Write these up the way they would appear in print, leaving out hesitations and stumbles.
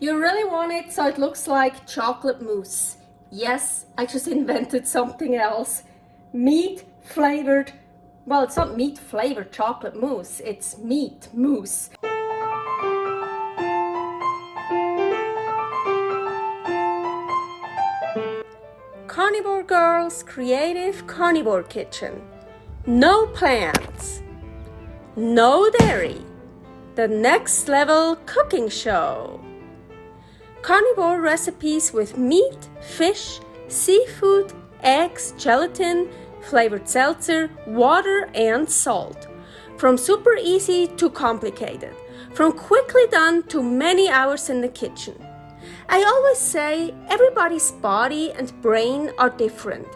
You really want it so it looks like chocolate mousse. Yes, I just invented something else. Meat flavored, well, it's not meat flavored chocolate mousse, it's meat mousse. Carnivore Girl's Creative Carnivore Kitchen. No plants, no dairy, the next level cooking show. Carnivore recipes with meat, fish, seafood, eggs, gelatin, flavored seltzer, water, and salt. From super easy to complicated, from quickly done to many hours in the kitchen. I always say everybody's body and brain are different,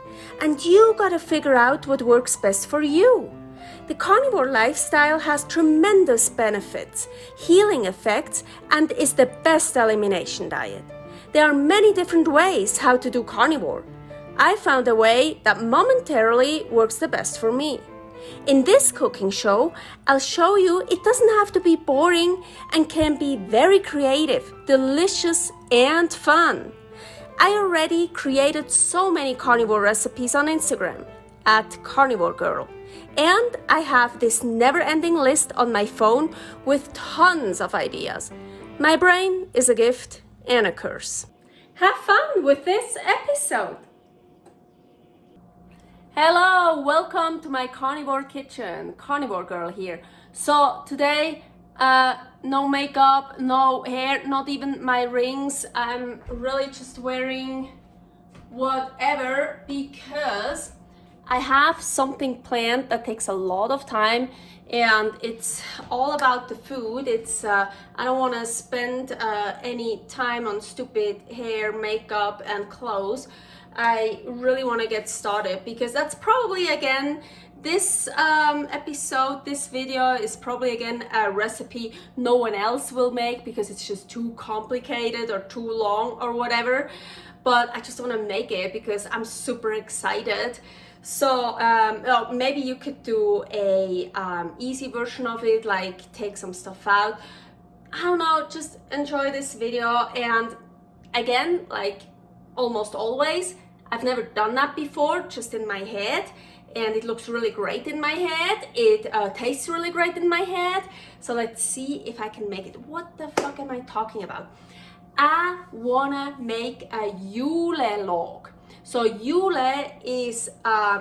and you gotta figure out what works best for you. The carnivore lifestyle has tremendous benefits, healing effects, and is the best elimination diet. There are many different ways how to do carnivore. I found a way that momentarily works the best for me. In this cooking show, I'll show you it doesn't have to be boring and can be very creative, delicious, and fun. I already created so many carnivore recipes on Instagram at karnivorgirl. And I have this never-ending list on my phone with tons of ideas. My brain is a gift and a curse. Have fun with this episode. Hello, welcome to my carnivore kitchen. Carnivore Girl here. So today, no makeup, no hair, not even my rings. I'm really just wearing whatever because I have something planned that takes a lot of time, and it's all about the food. I don't want to spend any time on stupid hair, makeup, and clothes. I really want to get started because that's probably again this episode, this video is probably again a recipe no one else will make because it's just too complicated or too long or whatever. But I just want to make it because I'm super excited. So well, maybe you could do a easy version of it, like take some stuff out. I don't know, just enjoy this video. And again, like almost always, I've never done that before, just in my head, and it looks really great in my head. It tastes really great in my head. So let's see if I can make it. What the fuck am I talking about? I wanna make a Yule log. So Yule is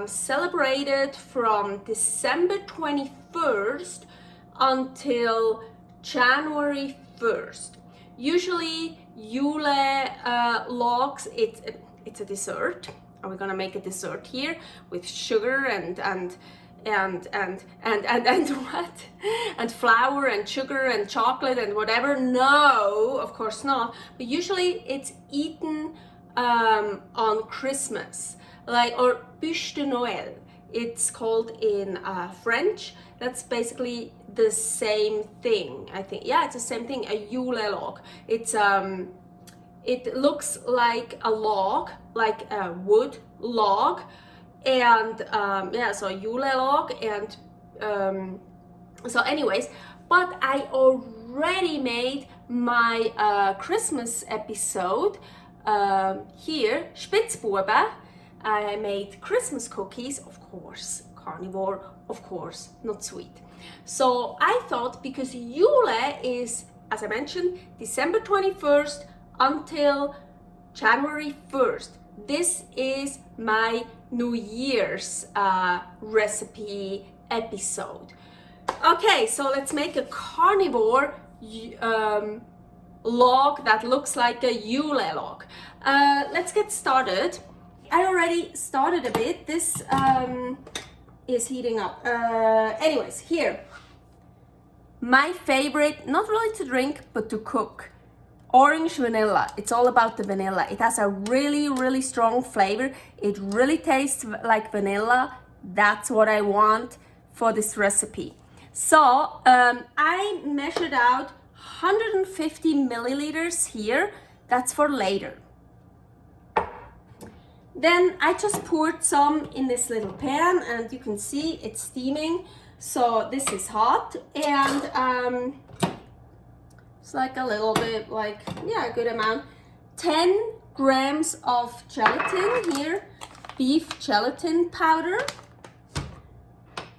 celebrated from December 21st until January 1st. Usually Yule logs, it's a dessert. Are we gonna make a dessert here with sugar and what? And flour and sugar and chocolate and whatever? No, of course not. But usually it's eaten on Christmas, or Bûche De Noël. It's called in French. That's basically the same thing, I think. Yeah, it's the same thing, a Yule log. It looks like a log, like a wood log, and yeah, so a Yule log, and so anyways, but I already made my Christmas episode here, Spitzbube. I made Christmas cookies, of course, carnivore, of course, not sweet. So I thought, because Yule is, as I mentioned, December 21st until January 1st. This is my New Year's recipe episode. Okay, so let's make a carnivore log that looks like a Yule log. Let's get started. I already started a bit. This is heating up. Anyways, here. My favorite, not really to drink, but to cook. Orange vanilla. It's all about the vanilla. It has a really, really strong flavor. It really tastes like vanilla. That's what I want for this recipe. So I measured out 150 milliliters here. That's for later. Then I just poured some in this little pan, and you can see it's steaming. So this is hot, and It's like a little bit, like, yeah, a good amount. 10 grams of gelatin here, beef gelatin powder.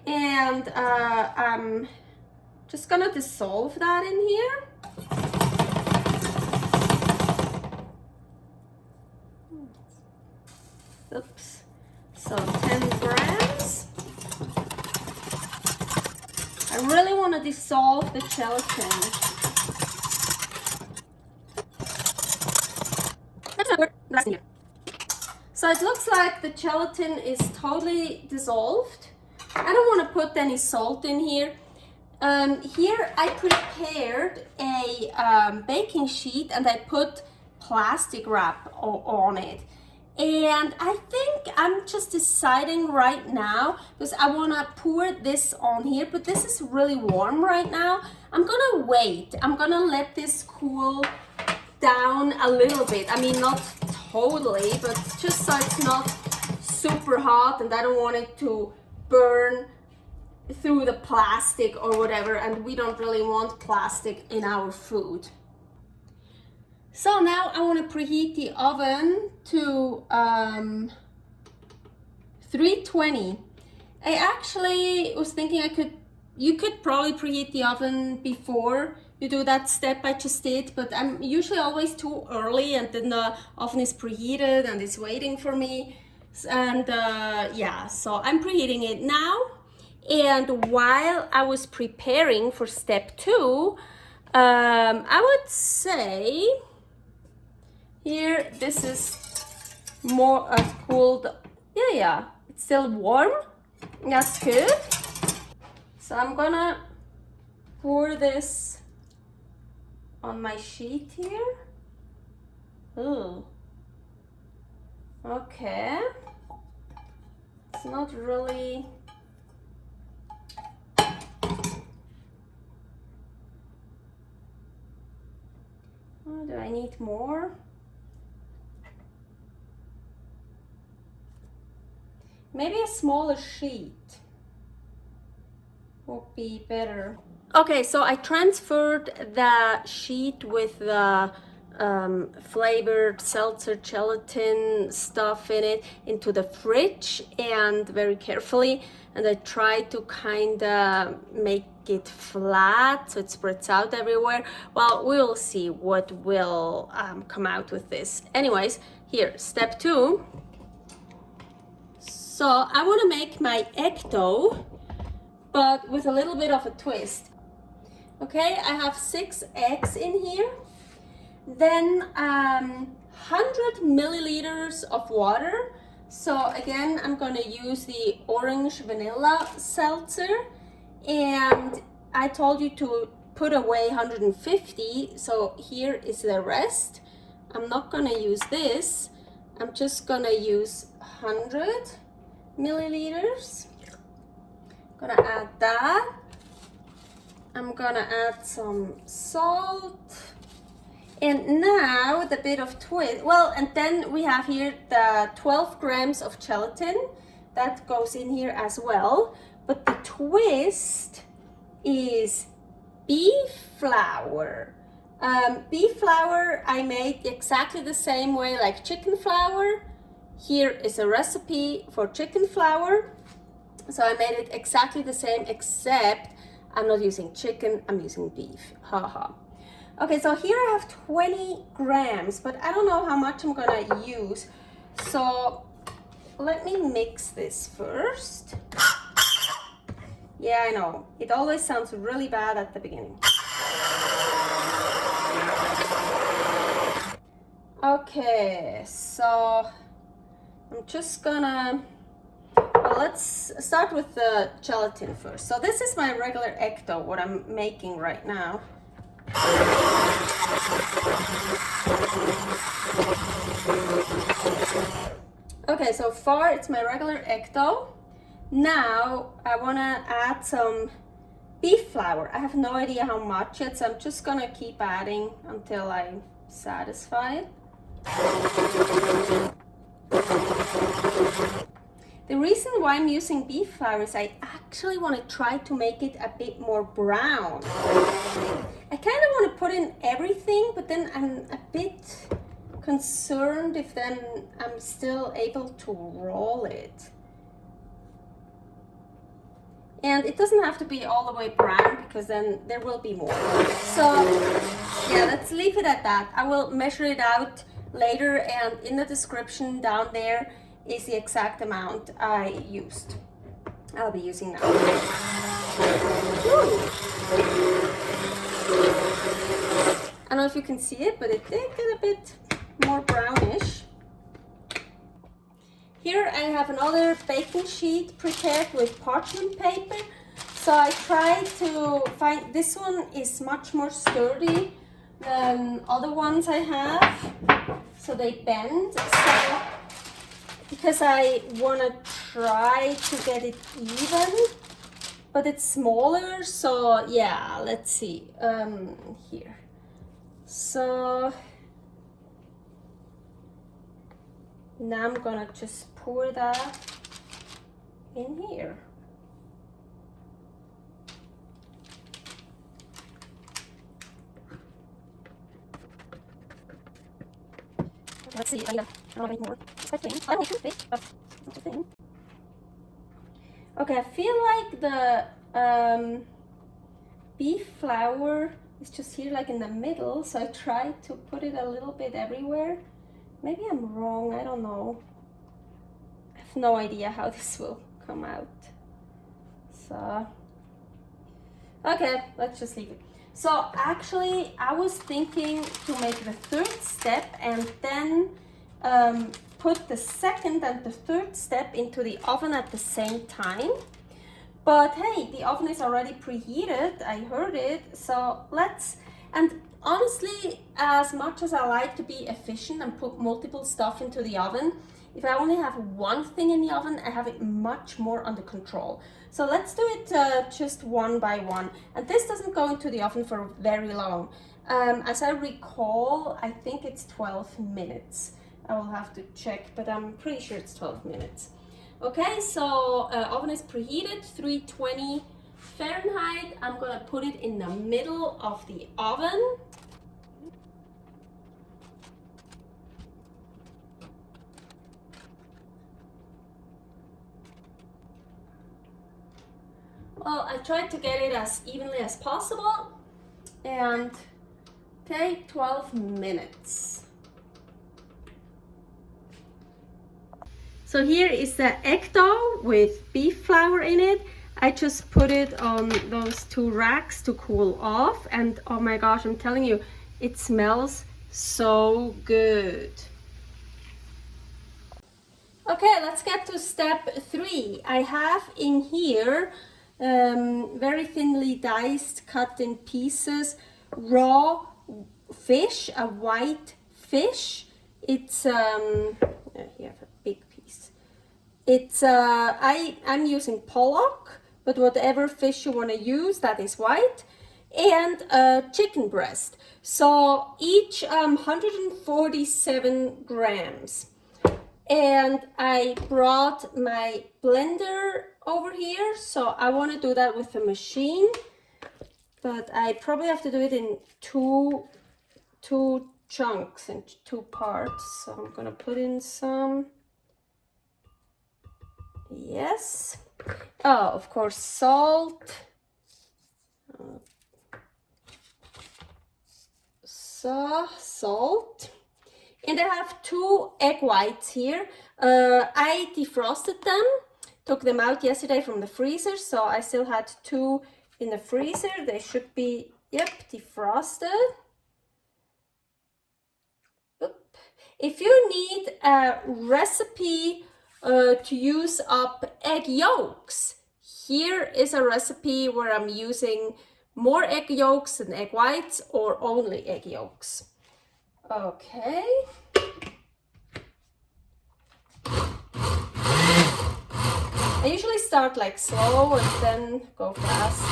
And I'm just gonna dissolve that in here. Oops. So 10 grams. I really want to dissolve the gelatin. So it looks like the gelatin is totally dissolved. I don't want to put any salt in here. Here I prepared a baking sheet and I put plastic wrap on it. And I think I'm just deciding right now, because I want to pour this on here, but this is really warm right now. I'm gonna wait. I'm gonna let this cool down a little bit. I mean, not totally, but just so it's not super hot and I don't want it to burn through the plastic or whatever, and we don't really want plastic in our food. So now I want to preheat the oven to 320. I actually was thinking you could probably preheat the oven before you do that step I just did, but I'm usually always too early and then the oven is preheated and it's waiting for me. And yeah, so I'm preheating it now. And while I was preparing for step 2, I would say here, this is more cooled. Yeah, it's still warm. That's good. So I'm gonna pour this on my sheet here. Ooh. Okay. It's not really. Oh, do I need more? Maybe a smaller sheet would be better. Okay, so I transferred the sheet with the flavored seltzer gelatin stuff in it into the fridge, and very carefully, and I tried to kind of make it flat so it spreads out everywhere. Well, we'll see what will come out with this. Anyways, here, step 2. So I want to make my egg dough, but with a little bit of a twist. Okay, I have 6 eggs in here. Then 100 milliliters of water. So again, I'm gonna use the orange vanilla seltzer. And I told you to put away 150, so here is the rest. I'm not gonna use this. I'm just gonna use 100 milliliters. Gonna add that. I'm gonna add some salt. And now the bit of twist, well, and then we have here the 12 grams of gelatin. That goes in here as well. But the twist is beef flour. Beef flour I made exactly the same way like chicken flour. Here is a recipe for chicken flour. So I made it exactly the same, except I'm not using chicken, I'm using beef. Haha. Okay, so here I have 20 grams, but I don't know how much I'm gonna use. So let me mix this first. Yeah, I know. It always sounds really bad at the beginning. Okay, so I'm just gonna, well, let's start with the gelatin first. So this is my regular egg dough, what I'm making right now. Okay, so far it's my regular egg dough. Now I want to add some beef flour. I have no idea how much yet, so I'm just gonna keep adding until I'm satisfied. The reason why I'm using beef flour is I actually want to try to make it a bit more brown. I kind of want to put in everything, but then I'm a bit concerned if then I'm still able to roll it. And it doesn't have to be all the way brown, because then there will be more. So yeah, let's leave it at that. I will measure it out later, and in the description down there is the exact amount I used. I'll be using now. Woo. I don't know if you can see it, but it did get a bit more brownish. Here I have another baking sheet prepared with parchment paper. So I tried to find, this one is much more sturdy than other ones I have. So they bend. So because I want to try to get it even, but it's smaller. So yeah, let's see, here. So now I'm gonna just pour that in here. Let's see, I don't need more. It's quite thin. I don't need too thick, but it's not too thin. Okay, I feel like the beef flour is just here like in the middle, so I tried to put it a little bit everywhere. Maybe I'm wrong, I don't know. I have no idea how this will come out. So, okay, let's just leave it. So actually, I was thinking to make the third step and then put the second and the third step into the oven at the same time. But hey, the oven is already preheated, I heard it, so let's, and honestly, as much as I like to be efficient and put multiple stuff into the oven, if I only have one thing in the oven, I have it much more under control. So let's do it just one by one. And this doesn't go into the oven for very long. As I recall, I think it's 12 minutes. I will have to check, but I'm pretty sure it's 12 minutes. Okay, so oven is preheated, 320 Fahrenheit. I'm gonna put it in the middle of the oven. Well, I tried to get it as evenly as possible, and okay, 12 minutes. So here is the egg dough with beef flour in it. I just put it on those two racks to cool off, and oh my gosh, I'm telling you, it smells so good. Okay, let's get to step 3. I have in here very thinly diced, cut in pieces, raw fish, a white fish. It's here I have a big piece. It's I'm using pollock, but whatever fish you want to use, that is white, and chicken breast. So each 147 grams. And I brought my blender over here, so I want to do that with the machine, but I probably have to do it in two chunks and 2 parts. So I'm gonna put in some, yes, oh, of course, salt, salt. And I have 2 egg whites here. I defrosted them, took them out yesterday from the freezer, so I still had 2 in the freezer. They should be, yep, defrosted. Oop. If you need a recipe to use up egg yolks, here is a recipe where I'm using more egg yolks than egg whites, or only egg yolks. Okay. I usually start like slow and then go faster.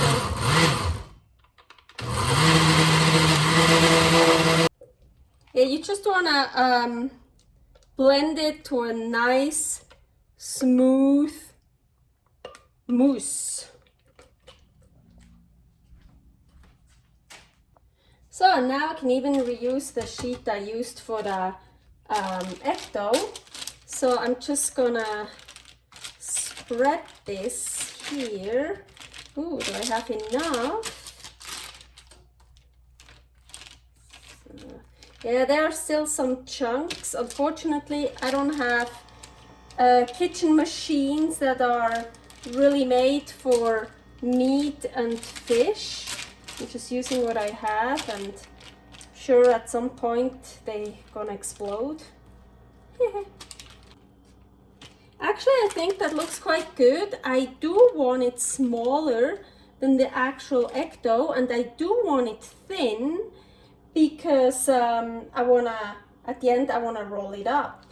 Yeah, you just wanna blend it to a nice, smooth mousse. So now I can even reuse the sheet I used for the egg dough. So I'm just gonna spread this here. Ooh, do I have enough? Yeah, there are still some chunks. Unfortunately, I don't have kitchen machines that are really made for meat and fish. I'm just using what I have, and sure at some point they're gonna explode. Actually, I think that looks quite good. I do want it smaller than the actual egg dough, and I do want it thin because I wanna, at the end, I wanna roll it up.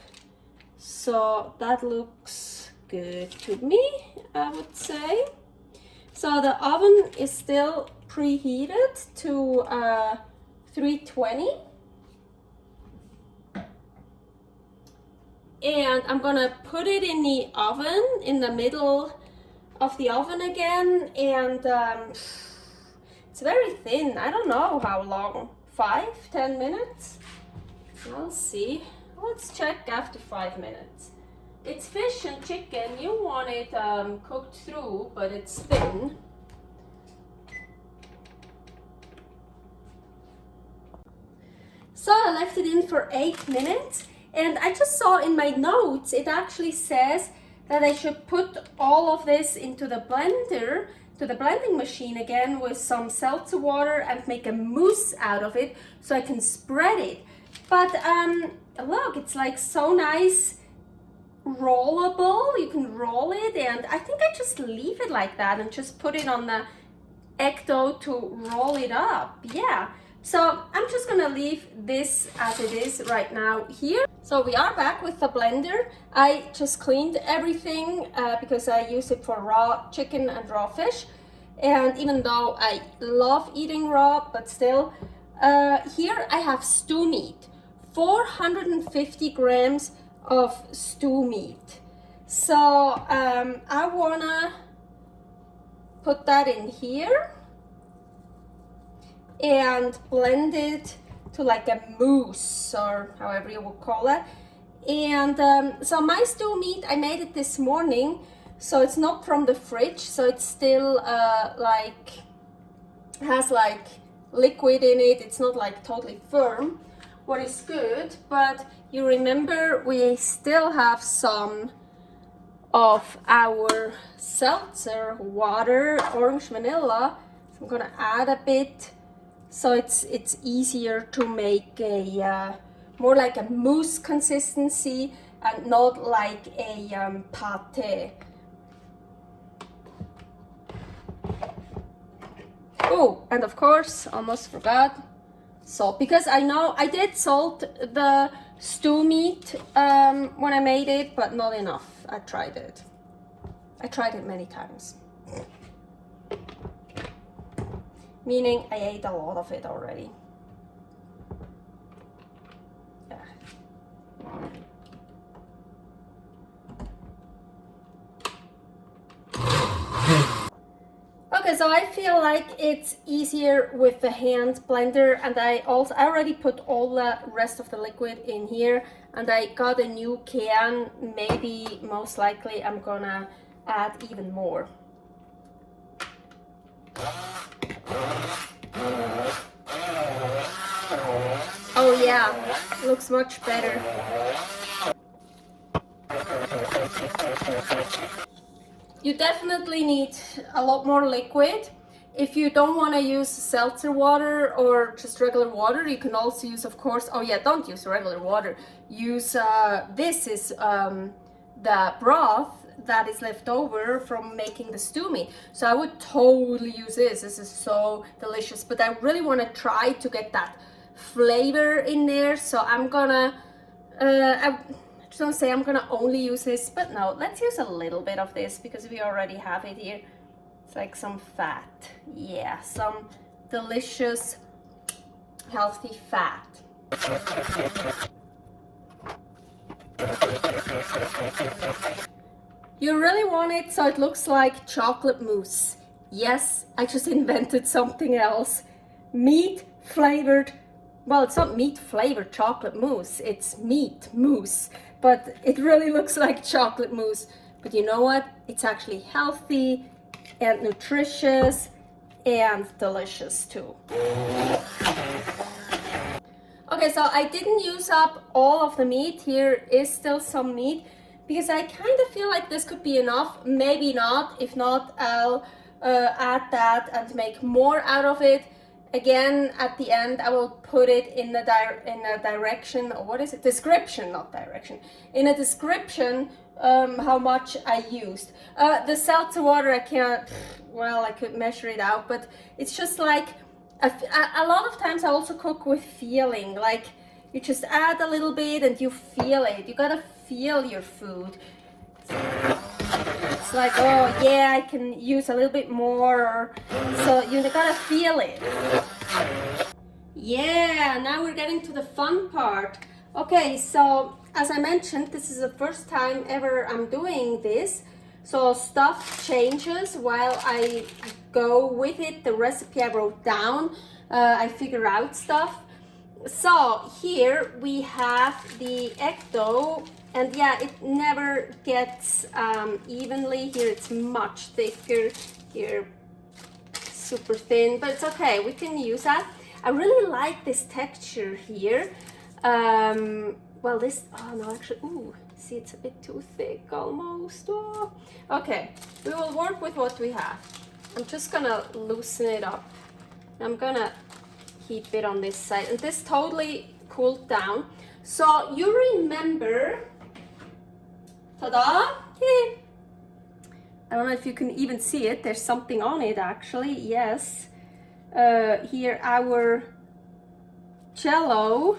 So that looks good to me, I would say. So the oven is still preheated to 320. And I'm gonna put it in the oven, in the middle of the oven again, and it's very thin. I don't know how long, 5-10 minutes? I'll see. Let's check after 5 minutes. It's fish and chicken. You want it cooked through, but it's thin. So I left it in for 8 minutes, and I just saw in my notes, it actually says that I should put all of this into the blender, to the blending machine again with some seltzer water and make a mousse out of it so I can spread it. But look, it's like so nice, rollable. You can roll it, and I think I just leave it like that and just put it on the egg dough to roll it up. Yeah, so I'm just gonna leave this as it is right now here. So we are back with the blender. I just cleaned everything because I use it for raw chicken and raw fish, and even though I love eating raw, but still, here I have stew meat, 450 grams of stew meat. So I wanna put that in here and blend it to like a mousse, or however you would call it. And so my stew meat, I made it this morning, so it's not from the fridge, so it's still like has like liquid in it. It's not like totally firm, what is good. But you remember we still have some of our seltzer water, orange vanilla, so I'm gonna add a bit so it's easier to make a more like a mousse consistency and not like a pate. Oh, and of course, almost forgot, salt, because I know I did salt the stew meat when I made it, but not enough. I tried it many times, meaning I ate a lot of it already. Yeah. Okay, so I feel like it's easier with the hand blender, and I already put all the rest of the liquid in here, and I got a new can. Maybe, most likely, I'm gonna add even more. Oh yeah, looks much better. You definitely need a lot more liquid. If you don't want to use seltzer water or just regular water, you can also use, of course, oh yeah, don't use regular water. Use, this is the broth that is left over from making the stew meat. So I would totally use this. This is so delicious, but I really want to try to get that flavor in there. So I'm gonna, I just don't say I'm gonna only use this, but no, let's use a little bit of this because we already have it here. It's like some fat. Yeah, some delicious, healthy fat. You really want it so it looks like chocolate mousse. Yes, I just invented something else. Meat flavored, well, it's not meat flavored chocolate mousse, it's meat mousse, but it really looks like chocolate mousse. But you know what? It's actually healthy and nutritious and delicious too. Okay, so I didn't use up all of the meat. Here is still some meat because I kind of feel like this could be enough. Maybe not. If not, I'll add that and make more out of it. Again, at the end, I will put it in a direction, or what is it? Description, not direction. In a description, how much I used. The seltzer water, I can't, well, I could measure it out, but it's just like, a lot of times I also cook with feeling, like you just add a little bit and you feel it. You gotta feel your food. It's like, oh yeah, I can use a little bit more. So you gotta feel it. Yeah, now we're getting to the fun part. Okay, so as I mentioned, this is the first time ever I'm doing this. So stuff changes while I go with it. The recipe I wrote down, I figure out stuff. So here we have the egg dough, and yeah, it never gets evenly. Here it's much thicker, here super thin, but it's okay, we can use that. I really like this texture here. Well, this, oh no, actually, ooh, see, it's a bit too thick almost. Oh. Okay, we will work with what we have. I'm just gonna loosen it up. I'm gonna keep it on this side, and this totally cooled down. So you remember, ta-da, I don't know if you can even see it, there's something on it actually, yes. Here our Jello,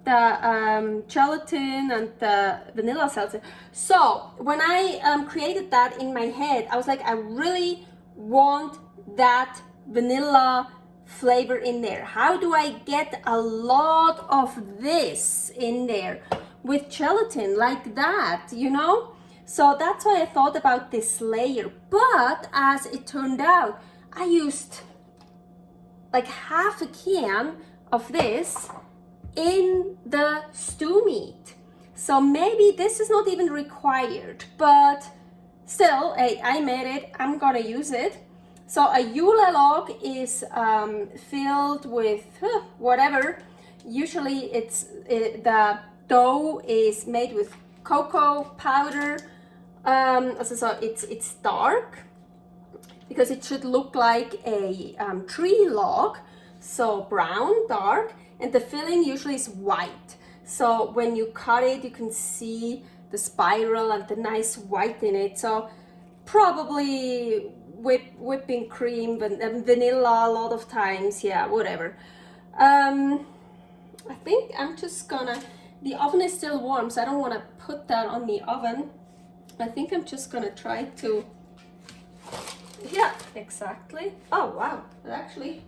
the gelatin and the vanilla seltzer. So when I created that in my head, I was like, I really want that vanilla flavor in there. How do I get a lot of this in there with gelatin like that, you know? So that's why I thought about this layer. But as it turned out, I used like half a can of this in the stew meat. So maybe this is not even required, but still, hey, I made it, I'm gonna use it. So a Yule log is filled with whatever. Usually the dough is made with cocoa powder. So it's dark because it should look like a tree log, so brown, dark, and the filling usually is white. So when you cut it, you can see the spiral and the nice white in it. So probably whipping cream and vanilla a lot of times, yeah, whatever. I think I'm just gonna, the oven is still warm, so I don't want to put that on the oven. I think I'm just gonna try to, yeah, exactly. Oh wow, it actually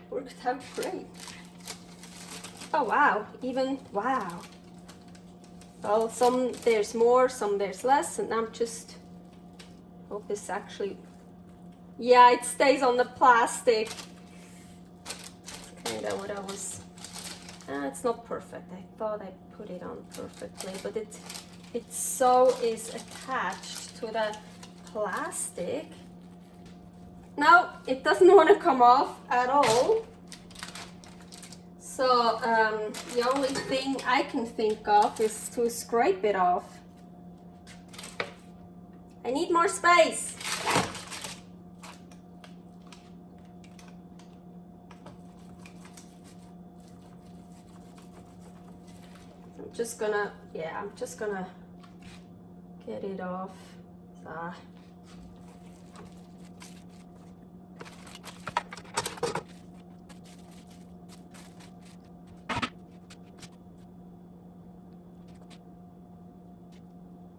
worked out great. Oh wow, even, wow. Well, some there's more, some there's less, and I'm just, hope this actually, yeah, it stays on the plastic. It's kind of what I was, it's not perfect. I thought I put it on perfectly, but it so is attached to the plastic. No, it doesn't want to come off at all. So the only thing I can think of is to scrape it off. I need more space. I'm just gonna, yeah, I'm just gonna get it off.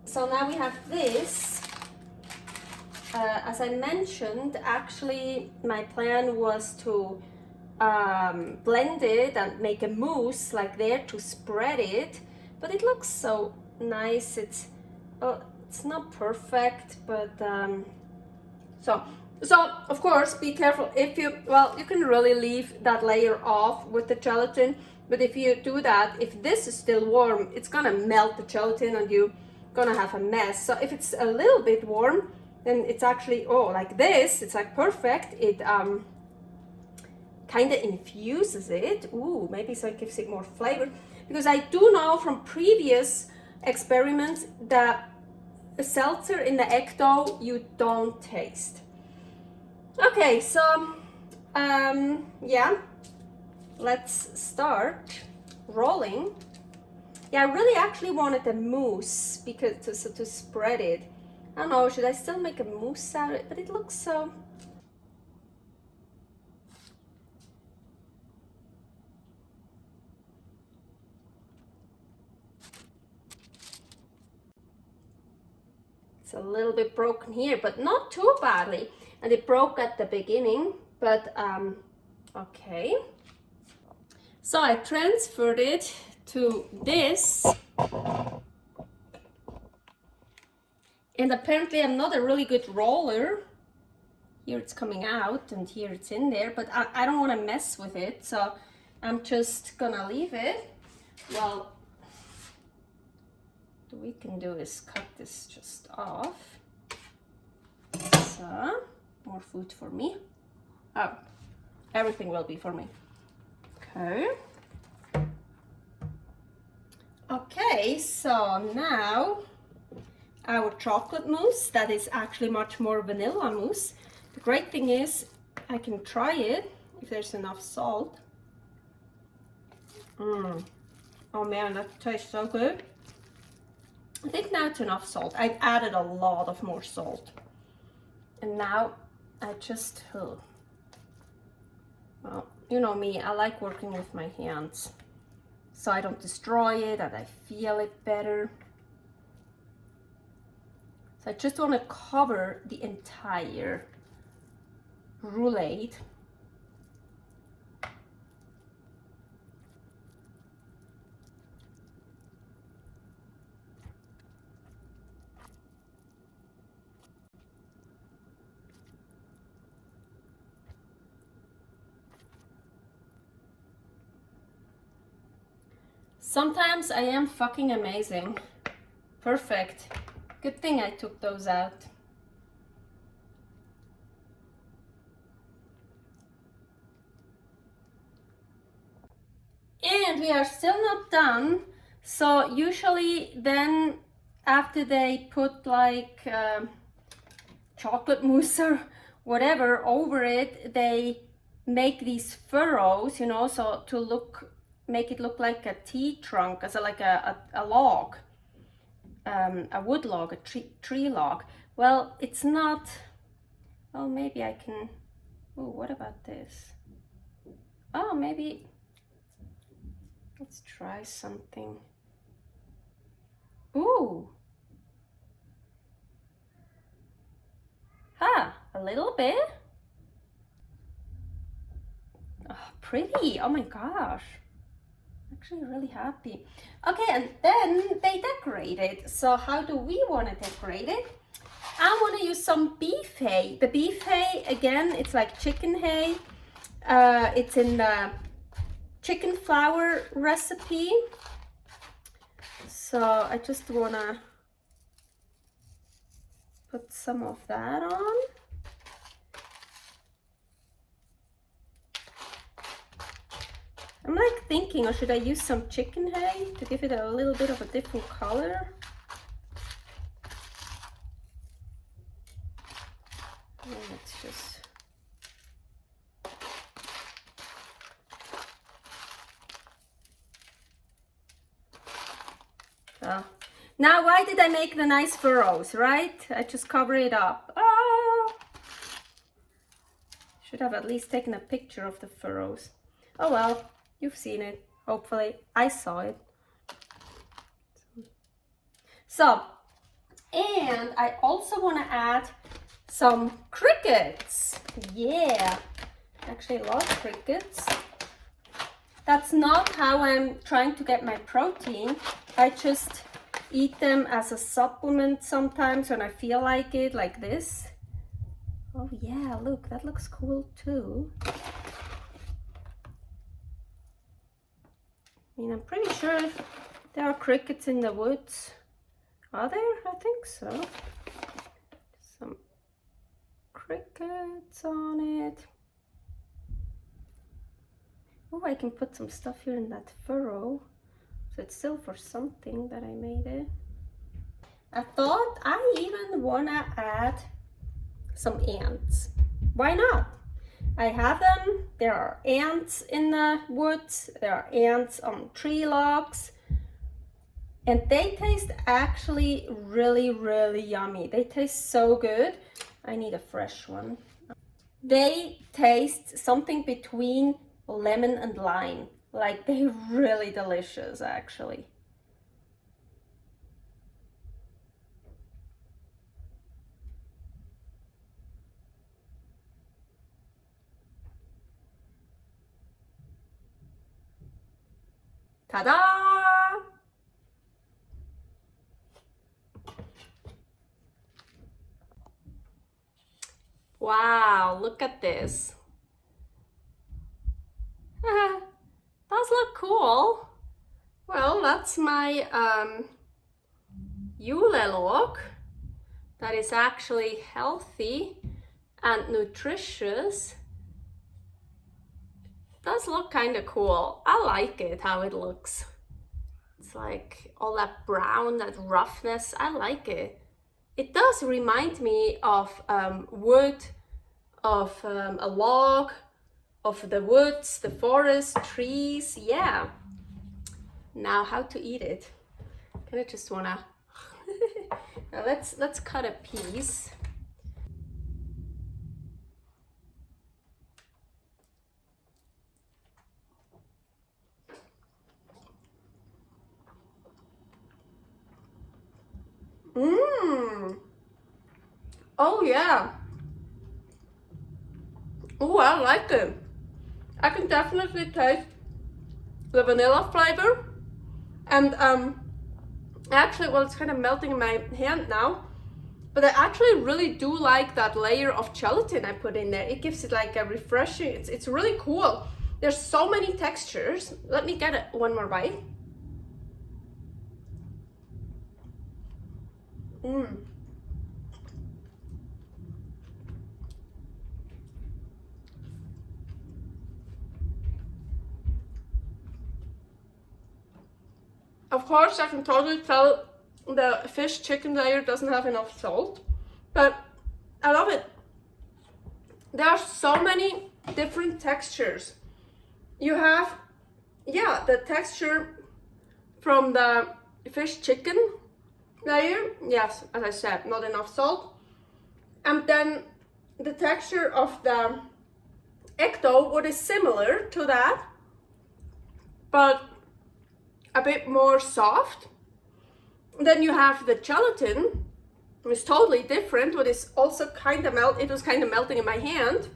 So now we have this. As I mentioned, actually my plan was to blend it and make a mousse like there to spread it, but it looks so nice. It's not perfect, but so So of course, be careful if you, well, you can really leave that layer off with the gelatin, but if you do that, if this is still warm, it's gonna melt the gelatin and you're gonna have a mess. So if it's a little bit warm, then it's actually, oh, like this, it's like perfect. It kind of infuses it. Ooh, maybe so it gives it more flavor. Because I do know from previous experiments that the seltzer in the egg dough you don't taste. Okay, so yeah, let's start rolling. Yeah, I really actually wanted a mousse because to spread it. I don't know, should I still make a mousse out of it? But it looks so. It's a little bit broken here, but not too badly. And it broke at the beginning, but okay. So I transferred it to this. And apparently I'm not a really good roller. Here it's coming out and here it's in there, but I don't want to mess with it, so I'm just gonna leave it. Well, what we can do is cut this just off. So, more food for me. Oh, everything will be for me. Okay. Okay, so now our chocolate mousse, that is actually much more vanilla mousse. The great thing is I can try it if there's enough salt. Oh man, that tastes so good. I think now it's enough salt. I've added a lot of more salt. And now I just, well, you know me, I like working with my hands. So I don't destroy it and I feel it better. So I just want to cover the entire roulade. Sometimes I am fucking amazing. Perfect. Good thing I took those out. And we are still not done. So usually then after they put like chocolate mousse or whatever over it, they make these furrows, you know, so to make it look like a tree trunk, as like a log, a wood log, a tree log. Well, it's not. Oh, maybe I can. Oh, what about this? Oh, maybe. Let's try something. Ooh. A little bit. Oh, pretty. Oh my gosh. Actually really happy. Okay, and then they decorate it. So how do we want to decorate it? I want to use some beef hay. The beef hay, again, it's like chicken hay. It's in the chicken flour recipe. So I just want to put some of that on. I'm like thinking, or should I use some chicken hay to give it a little bit of a different color? Let's just... Oh. Now, why did I make the nice furrows, right? I just cover it up. Oh! Should have at least taken a picture of the furrows. Oh well. You've seen it, hopefully. I saw it. So, and I also want to add some crickets. Yeah, actually a lot of crickets. That's not how I'm trying to get my protein. I just eat them as a supplement sometimes when I feel like it, like this. Oh yeah, look, that looks cool too. I mean, I'm pretty sure there are crickets in the woods. Are there? I think so. Some crickets on it. Oh, I can put some stuff here in that furrow. So it's still for something that I made it. I thought I even wanna add some ants. Why not? I have them. There are ants in the woods. There are ants on tree logs. And they taste actually really, really yummy. They taste so good. I need a fresh one. They taste something between lemon and lime. Like, they're really delicious, actually. Ta-da! Wow, look at this. Does look cool. Well, that's my Yule log that is actually healthy and nutritious. Does look kind of cool. I like it, how it looks. It's like all that brown, that roughness. I like it. It does remind me of wood, of a log, of the woods, the forest, trees. Yeah. Now, how to eat it? I just wanna. Now let's cut a piece. Mmm. Oh yeah. Oh, I like it. I can definitely taste the vanilla flavor, and actually, well, it's kind of melting in my hand now, but I actually really do like that layer of gelatin I put in there. It gives it like a refreshing. It's really cool. There's so many textures. Let me get one more bite. Mmm. Of course, I can totally tell the fish chicken layer doesn't have enough salt, but I love it. There are so many different textures. You have, yeah, the texture from the fish chicken layer. Yes, as I said, not enough salt. And then the texture of the egg dough, what is similar to that, but a bit more soft. Then you have the gelatin, which is totally different, what is also kind of it was kind of melting in my hand.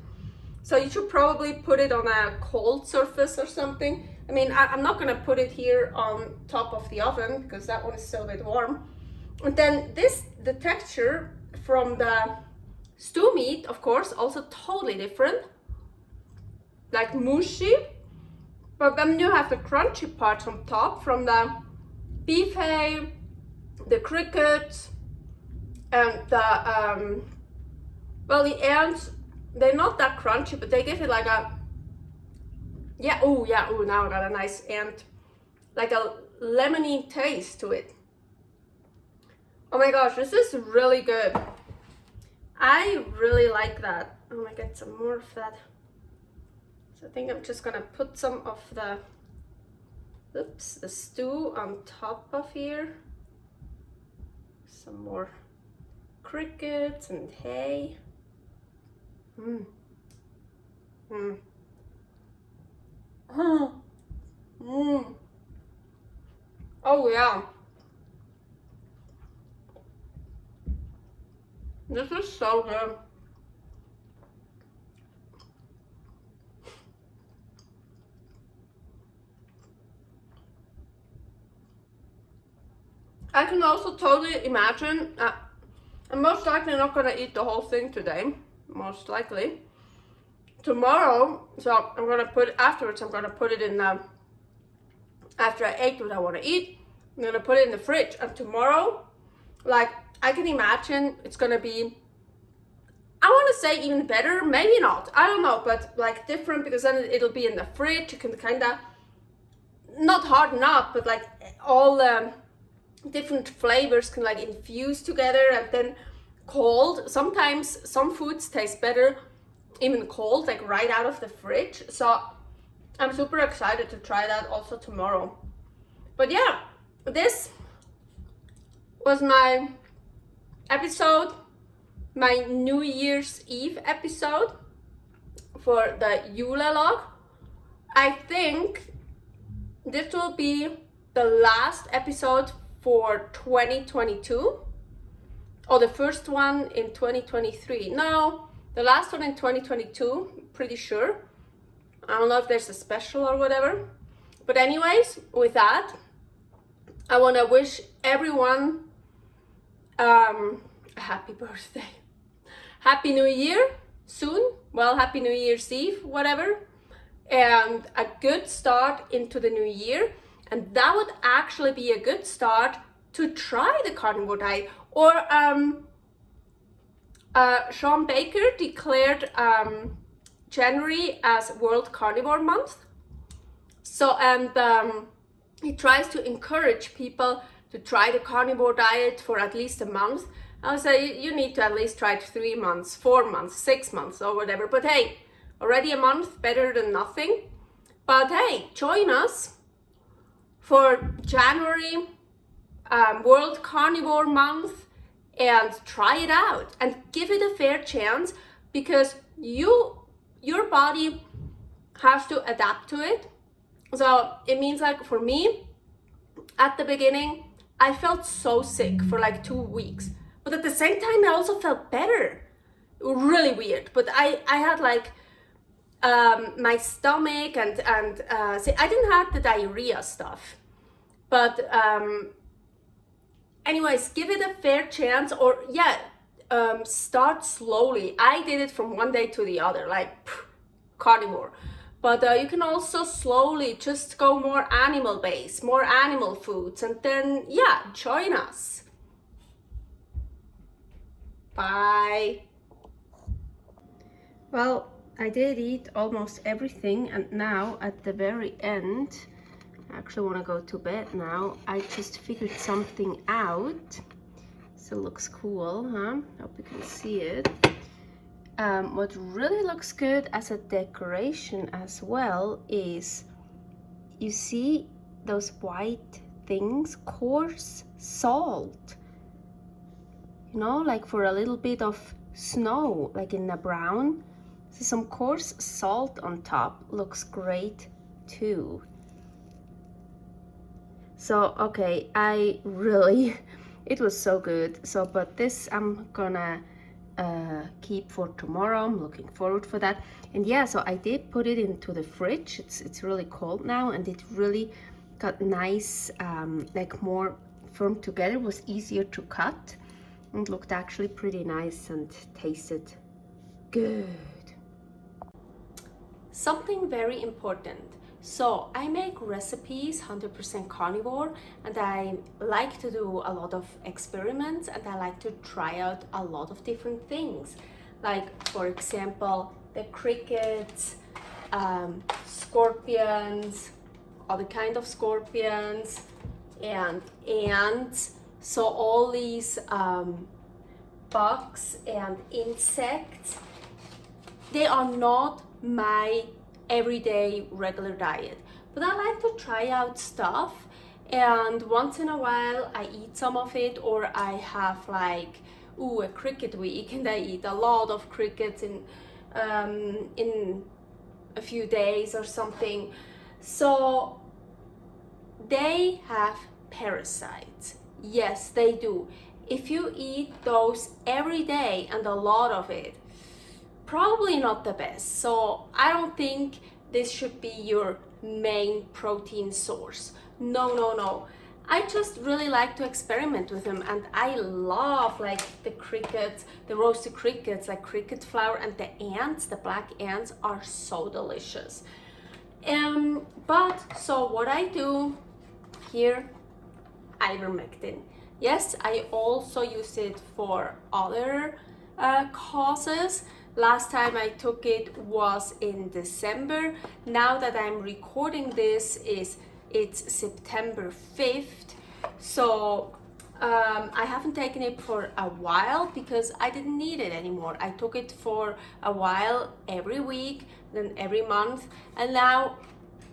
So you should probably put it on a cold surface or something. I mean, I'm not gonna put it here on top of the oven because that one is still a bit warm. And then the texture from the stew meat, of course, also totally different. Like mushy. But then you have the crunchy part on top from the beef hay, the crickets, and the, well, the ants, they're not that crunchy, but they give it like a, yeah, oh, now I got a nice ant, like a lemony taste to it. Oh my gosh, this is really good. I really like that. I'm gonna get some more of that. So I think I'm just gonna put some of the, the stew on top of here. Some more crickets and hay. Mmm. Mmm. Mmm. Oh yeah. This is so good. I can also totally imagine, I'm most likely not gonna eat the whole thing today. most likely. Tomorrow, so I'm gonna put afterwards. I'm gonna put it in after I ate what I want to eat. I'm gonna put it in the fridge, and tomorrow, like I can imagine it's gonna be, I want to say even better, maybe not, I don't know, but like different, because then it'll be in the fridge. You can kind of not harden up, but like all different flavors can like infuse together, and then cold. Sometimes some foods taste better even cold, like right out of the fridge. So I'm super excited to try that also tomorrow. But yeah, this was my episode, my New Year's Eve episode for the Yule log. I think this will be the last episode for 2022, or the first one in 2023. No, the last one in 2022, pretty sure. I don't know if there's a special or whatever. But anyways, with that, I want to wish everyone a happy birthday. Happy New Year soon. Well, Happy New Year's Eve, whatever. And a good start into the new year. And that would actually be a good start to try the carnivore diet. Or Sean Baker declared January as World Carnivore Month. So, and he tries to encourage people to try the carnivore diet for at least a month. I would say you need to at least try it 3 months, 4 months, 6 months or whatever. But hey, already a month, better than nothing. But hey, join us for January World Carnivore Month and try it out and give it a fair chance, because your body has to adapt to it. So it means, like for me, at the beginning, I felt so sick for like 2 weeks. But at the same time, I also felt better. Really weird. But I had like my stomach and see, I didn't have the diarrhea stuff. But anyways, give it a fair chance, or yeah, start slowly. I did it from one day to the other, like carnivore. But you can also slowly just go more animal based, more animal foods, and then yeah, join us. Bye. Well, I did eat almost everything, and now at the very end, I actually want to go to bed now. I just figured something out. So it looks cool, huh? Hope you can see it. What really looks good as a decoration as well is, you see those white things? Coarse salt. You know, like for a little bit of snow, like in the brown. So some coarse salt on top looks great too. So, okay, I really, it was so good. So, but this I'm gonna keep for tomorrow. I'm looking forward for that. And yeah, so I did put it into the fridge. It's really cold now, and it really got nice, like more firm together. It was easier to cut. It looked actually pretty nice and tasted good. Something very important. So I make recipes 100% carnivore, and I like to do a lot of experiments, and I like to try out a lot of different things. Like for example, the crickets, scorpions, other kind of scorpions, and ants. So all these bugs and insects, they are not my everyday regular diet, but I like to try out stuff, and once in a while I eat some of it, or I have like a cricket week and I eat a lot of crickets in a few days or something. So they have parasites. Yes, they do. If you eat those every day and a lot of it, probably not the best. So I don't think this should be your main protein source. No, no, no. I just really like to experiment with them, and I love like the crickets, the roasted crickets, like cricket flour, and the ants, the black ants are so delicious. But so what I do here, ivermectin. Yes, I also use it for other causes. Last time I took it was in December. Now that I'm recording this, it's September 5th. So I haven't taken it for a while because I didn't need it anymore. I took it for a while every week, then every month, and now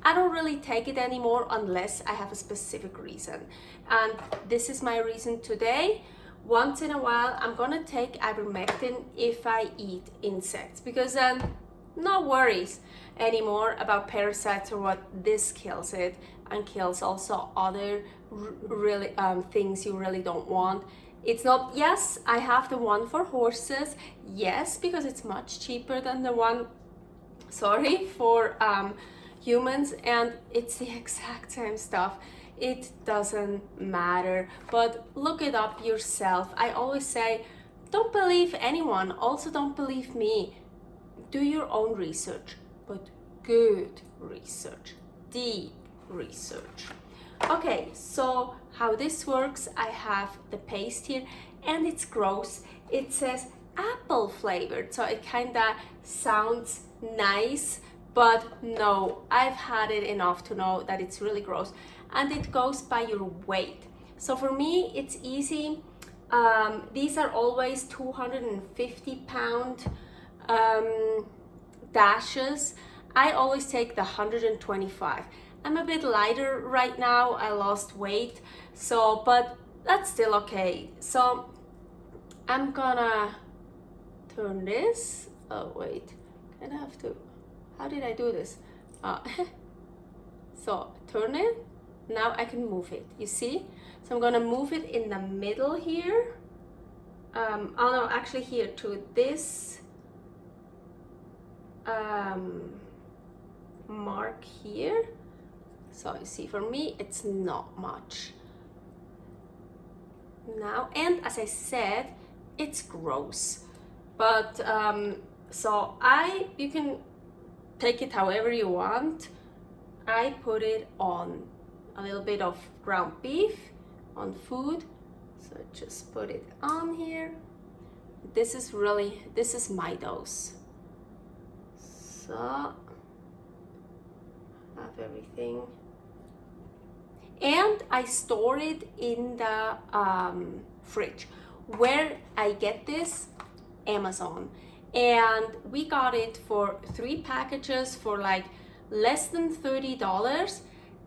I don't really take it anymore unless I have a specific reason. And this is my reason today. Once in a while, I'm gonna take ivermectin if I eat insects, because then no worries anymore about parasites or what. This kills it and kills also other really things you really don't want. It's not, yes, I have the one for horses, yes, because it's much cheaper than the one, sorry, for humans, and it's the exact same stuff. It doesn't matter, but look it up yourself. I always say, don't believe anyone, also don't believe me. Do your own research, but good research, deep research. Okay, so how this works, I have the paste here, and it's gross. It says apple flavored, so it kinda sounds nice, but no, I've had it enough to know that it's really gross. And it goes by your weight. So for me, it's easy. These are always 250-pound dashes. I always take the 125. I'm a bit lighter right now. I lost weight, so, but that's still okay. So I'm gonna turn this. Oh wait, I have to. How did I do this? So turn it. Now I can move it, you see? So I'm gonna move it in the middle here. Oh no, actually here to this mark here. So you see, for me, it's not much. Now, and as I said, it's gross. But, so you can take it however you want. I put it on a little bit of ground beef on food. So just put it on here. This is my dose. So, have everything. And I store it in the fridge. Where I get this? Amazon. And we got it for 3 packages for like less than $30.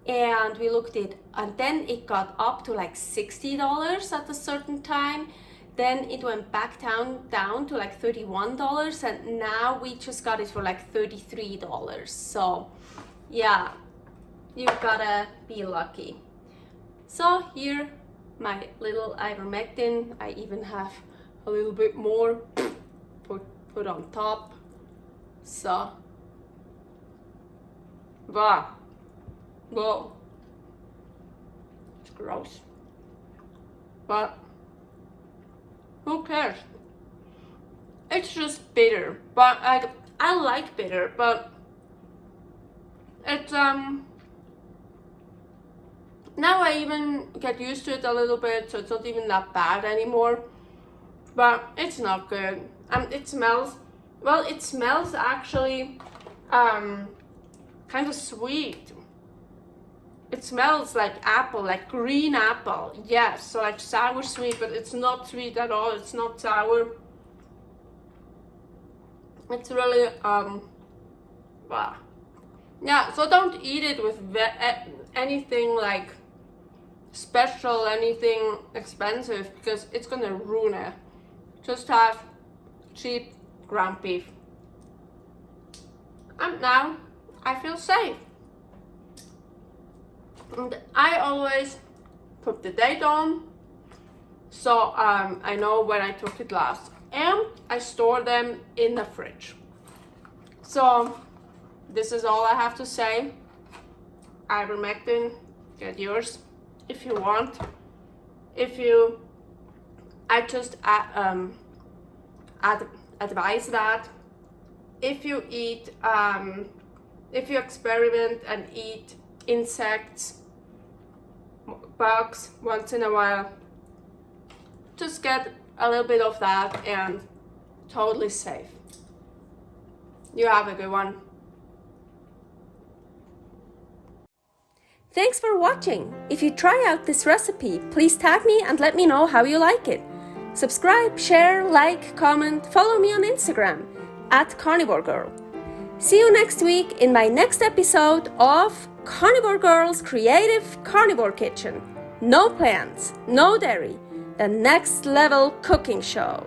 And we looked it, and then it got up to like $60 at a certain time. Then it went back down to like $31, and now we just got it for like $33. So yeah, you gotta be lucky. So here, my little ivermectin. I even have a little bit more put on top. So, wow. Whoa, it's gross, but who cares? It's just bitter, but I like bitter, but it's now I even get used to it a little bit, so it's not even that bad anymore, but it's not good. It smells, well, it smells actually kind of sweet. It smells like apple, like green apple. Yes, so like sour sweet, but it's not sweet at all. It's not sour. It's really wow. Yeah, so don't eat it with anything like special, anything expensive, because it's gonna ruin it. Just have cheap ground beef. And now I feel safe. And I always put the date on, so I know when I took it last, and I store them in the fridge. So this is all I have to say. Ivermectin, get yours. if you want. If you, I just advise that if you eat, if you experiment and eat insects, bugs once in a while, just get a little bit of that and totally safe. You have a good one. Thanks for watching. If you try out this recipe, please tag me and let me know how you like it. Subscribe, share, like, comment, follow me on Instagram @karnivorgirl. See you next week in my next episode of Carnivore Girl's Creative Carnivore Kitchen. No plants, no dairy, the next level cooking show.